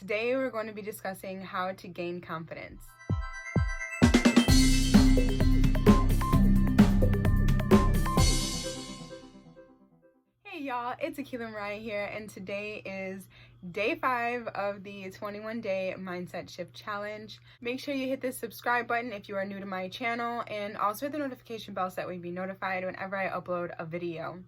Today we're going to be discussing how to gain confidence. Hey y'all, it's Aquila Mariyah here, and today is day 5 of the 21-day Mindset Shift Challenge. Make sure you hit the subscribe button if you are new to my channel, and also hit the notification bell so that way you'll be notified whenever I upload a video.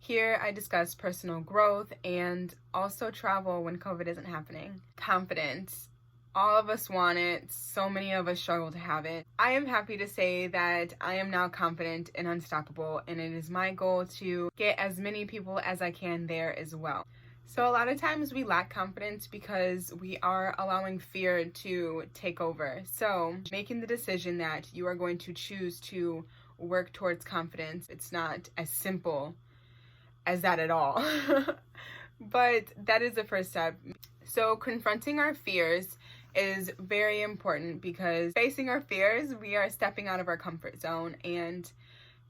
Here I discuss personal growth and also travel when COVID isn't happening. Confidence. All of us want it. So many of us struggle to have it. I am happy to say that I am now confident and unstoppable, and it is my goal to get as many people as I can there as well. So a lot of times we lack confidence because we are allowing fear to take over. So making the decision that you are going to choose to work towards confidence, it's not as simple as that at all. But that is the first step. So confronting our fears is very important, because facing our fears, we are stepping out of our comfort zone, and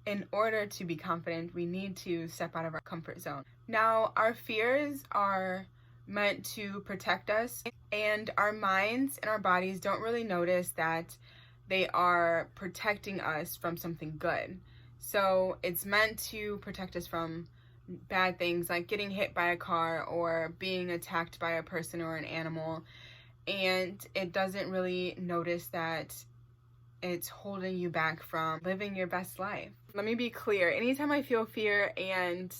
in order to be confident, we need to step out of our comfort zone. Now, our fears are meant to protect us, and our minds and our bodies don't really notice that they are protecting us from something good. So it's meant to protect us from bad things like getting hit by a car or being attacked by a person or an animal, and it doesn't really notice that it's holding you back from living your best life. Let me be clear, anytime I feel fear and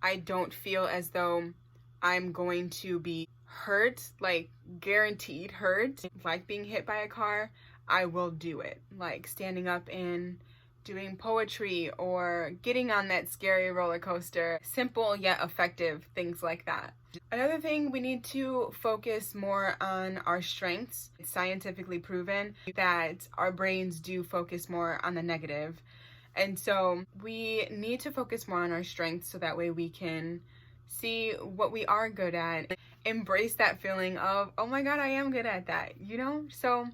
I don't feel as though I'm going to be hurt, like guaranteed hurt, like being hit by a car, I will do it. Like standing up and doing poetry or getting on that scary roller coaster. Simple yet effective things like that. Another thing, we need to focus more on our strengths. It's scientifically proven that our brains do focus more on the negative. And so we need to focus more on our strengths so that way we can see what we are good at. Embrace that feeling of, oh my God, I am good at that, you know? So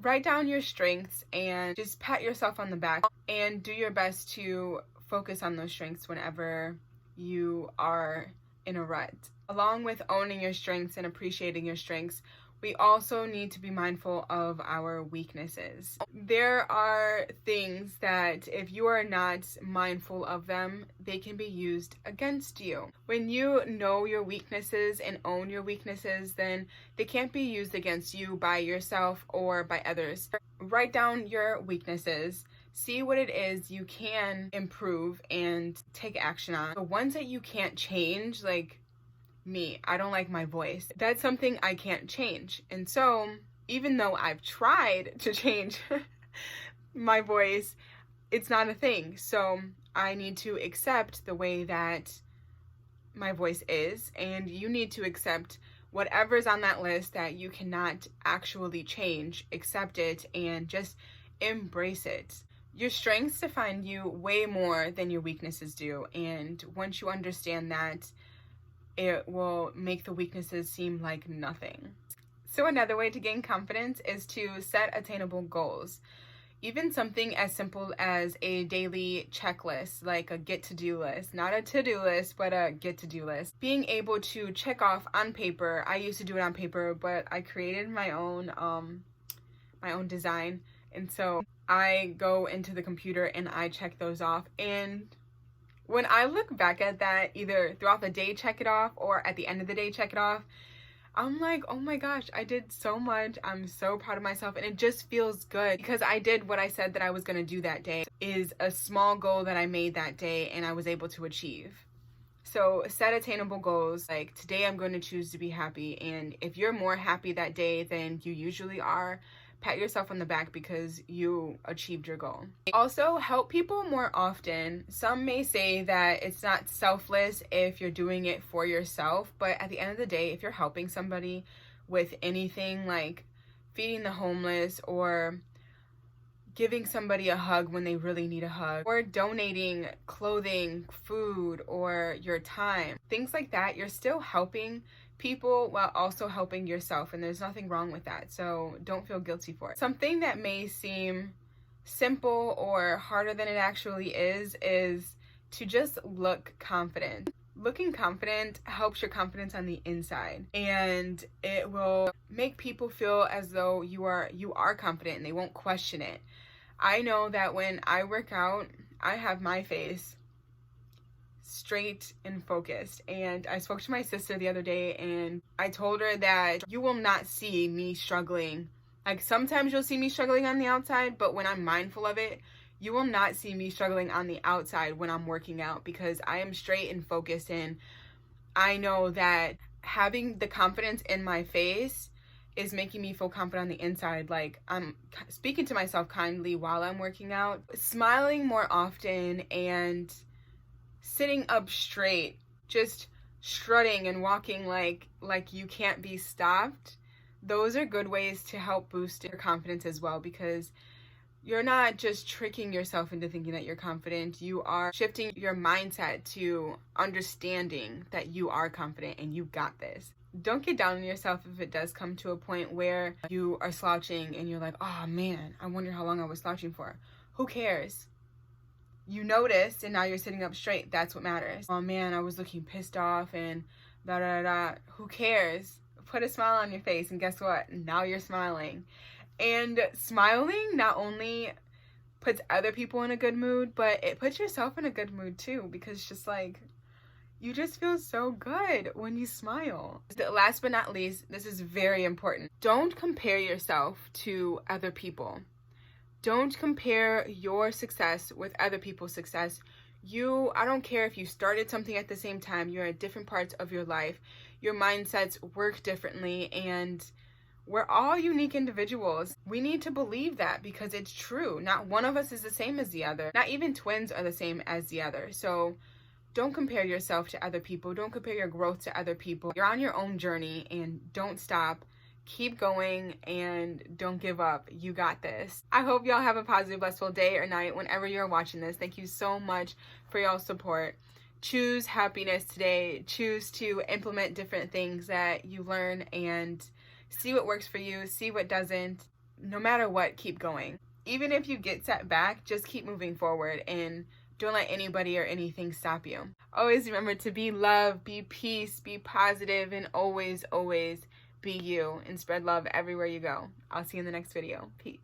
write down your strengths and just pat yourself on the back and do your best to focus on those strengths whenever you are in a rut. Along with owning your strengths and appreciating your strengths, we also need to be mindful of our weaknesses. There are things that if you are not mindful of them, they can be used against you. When you know your weaknesses and own your weaknesses, then they can't be used against you by yourself or by others. Write down your weaknesses. See what it is you can improve and take action on. The ones that you can't change, like me, I don't like my voice. That's something I can't change. And so even though I've tried to change my voice, it's not a thing. So I need to accept the way that my voice is, and you need to accept whatever's on that list that you cannot actually change. Accept it and just embrace it. Your strengths define you way more than your weaknesses do, and once you understand that, it will make the weaknesses seem like nothing. So another way to gain confidence is to set attainable goals. Even something as simple as a daily checklist, like a get-to-do list. Not a to-do list, but a get-to-do list. Being able to check off on paper. I used to do it on paper, but I created my own design. And so I go into the computer and I check those off. And when I look back at that, either throughout the day check it off or at the end of the day check it off, I'm like, oh my gosh, I did so much. I'm so proud of myself, and it just feels good because I did what I said that I was going to do that day. Is a small goal that I made that day and I was able to achieve. So set attainable goals, like today I'm going to choose to be happy, and if you're more happy that day than you usually are, pat yourself on the back because you achieved your goal. Also, help people more often. Some may say that it's not selfless if you're doing it for yourself, but at the end of the day, if you're helping somebody with anything like feeding the homeless or giving somebody a hug when they really need a hug, or donating clothing, food, or your time, things like that, you're still helping people while also helping yourself, and there's nothing wrong with that, so don't feel guilty for it. Something that may seem simple or harder than it actually is to just look confident. Looking confident helps your confidence on the inside, and it will make people feel as though you are confident and they won't question it. I know that when I work out, I have my face straight and focused. And I spoke to my sister the other day and I told her that you will not see me struggling. Like, sometimes you'll see me struggling on the outside, but when I'm mindful of it, you will not see me struggling on the outside when I'm working out, because I am straight and focused, and I know that having the confidence in my face is making me feel confident on the inside. Like, I'm speaking to myself kindly while I'm working out, smiling more often, and sitting up straight, just strutting and walking like you can't be stopped. Those are good ways to help boost your confidence as well, because you're not just tricking yourself into thinking that you're confident. You are shifting your mindset to understanding that you are confident and you got this. Don't get down on yourself if it does come to a point where you are slouching and you're like, oh man, I wonder how long I was slouching for. Who cares? You noticed and now you're sitting up straight. That's what matters. Oh man, I was looking pissed off and da da da. Who cares? Put a smile on your face, and guess what? Now you're smiling. And smiling not only puts other people in a good mood, but it puts yourself in a good mood too, because it's just like, you just feel so good when you smile. Last but not least, this is very important. Don't compare yourself to other people. Don't compare your success with other people's success. I don't care if you started something at the same time, you're at different parts of your life, your mindsets work differently, and we're all unique individuals. We need to believe that because it's true. Not one of us is the same as the other. Not even twins are the same as the other. So don't compare yourself to other people. Don't compare your growth to other people. You're on your own journey, and don't stop. Keep going and don't give up. You got this. I hope y'all have a positive, blissful day or night whenever you're watching this. Thank you so much for y'all's support. Choose happiness today. Choose to implement different things that you learn and see what works for you, see what doesn't. No matter what, keep going. Even if you get set back, just keep moving forward and don't let anybody or anything stop you. Always remember to be love, be peace, be positive, and always, always be you, and spread love everywhere you go. I'll see you in the next video. Peace.